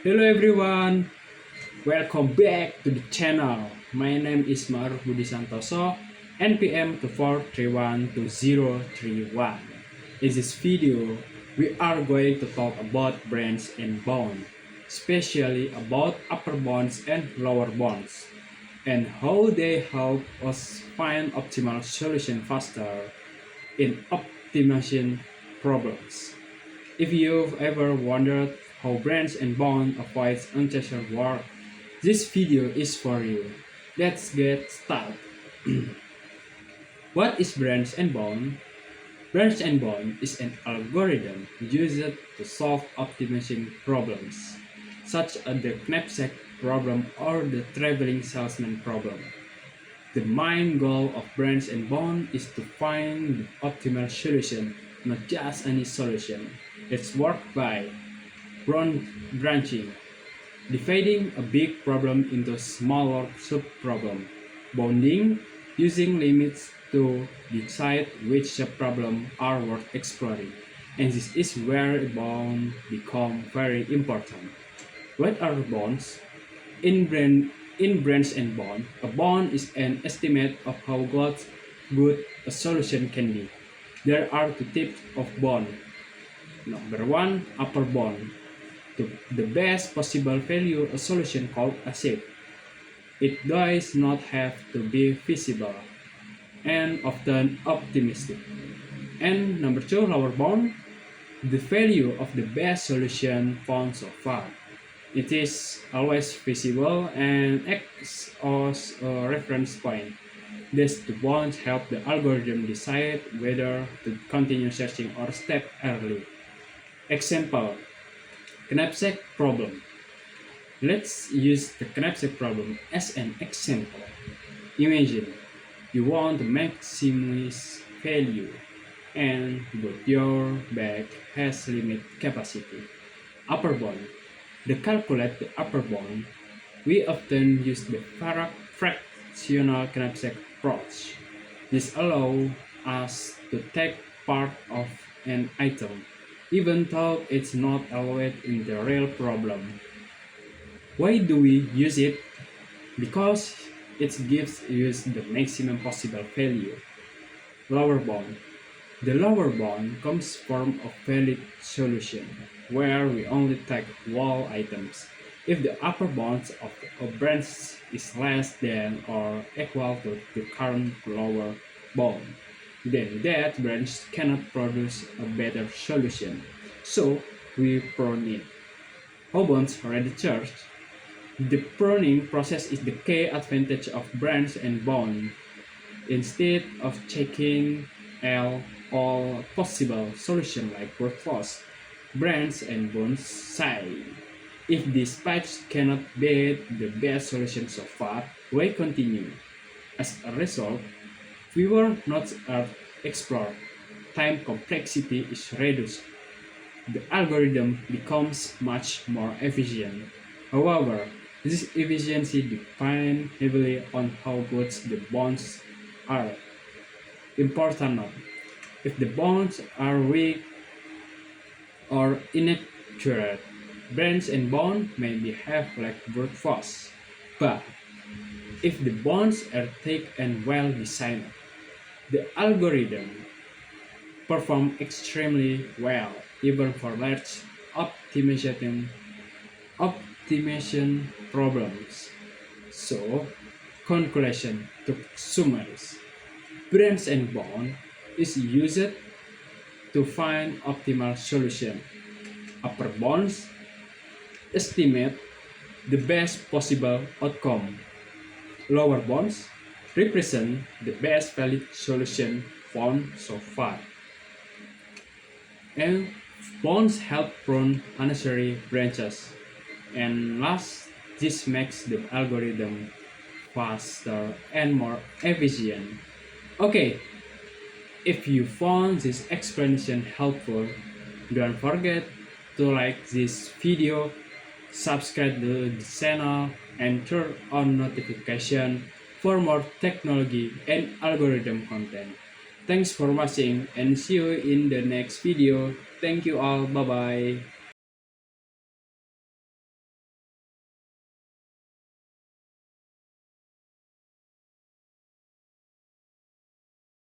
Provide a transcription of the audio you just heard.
Hello everyone, welcome back to the channel. My name is Maruf Budi Santoso, NPM 2431231. In this video, we are going to talk about brands and bound, especially about upper bounds and lower bounds, and how they help us find optimal solution faster in optimization problems. If you've ever wondered how brands and bond avoids unnecessary work, this video is for you. Let's get started. What is brands and bond? Brands and bond is an algorithm used to solve optimization problems, such as the knapsack problem or the traveling salesman problem. The main goal of branch and bound is to find the optimal solution, not just any solution. It's worked by branching, dividing a big problem into smaller sub-problems, bounding, using limits to decide which sub-problems are worth exploring. And this is where bound become very important. What are bonds? In branch and bond, a bond is an estimate of how good a solution can be. There are two types of bond. Number one, upper bond. The best possible value a solution called a shape. It does not have to be feasible and often optimistic. And number two, lower bound. The value of the best solution found so far. It is always feasible and acts as a reference point. These two bonds help the algorithm decide whether to continue searching or stop early. Example, knapsack problem. Let's use the knapsack problem as an example. Imagine you want to maximize value and but your bag has limited capacity. Upper bound. To calculate the upper bound, we often use the fractional knapsack approach. This allows us to take part of an item, even though it's not always in the real problem. Why do we use it? Because it gives us the maximum possible value. Lower bound. The lower bound comes from a valid solution, where we only take wall items. If the upper bound of a branch is less than or equal to the current lower bound, then that branch cannot produce a better solution. So we prune it. How bonds already charged? The pruning process is the key advantage of branch and bound. Instead of checking all possible solutions like brute force, branch and bones say, if this patch cannot be the best solution so far, why continue? As a result, fewer nodes are explored, time complexity is reduced, the algorithm becomes much more efficient. However, this efficiency depends heavily on how good the bonds are. Important note, if the bonds are weak or inaccurate, branch and bond may behave like brute force. But if the bonds are thick and well designed, the algorithm performs extremely well, even for large optimization problems. So, conclusion to summarize. Branch and bond is used to find optimal solution. Upper bounds estimate the best possible outcome. Lower bounds represent the best valid solution found so far. And bounds help prune unnecessary branches. And last, this makes the algorithm faster and more efficient. Okay, if you found this explanation helpful, don't forget to like this video, subscribe to the channel, and turn on notification for more technology and algorithm content. Thanks for watching and see you in the next video. Thank you all. Bye bye.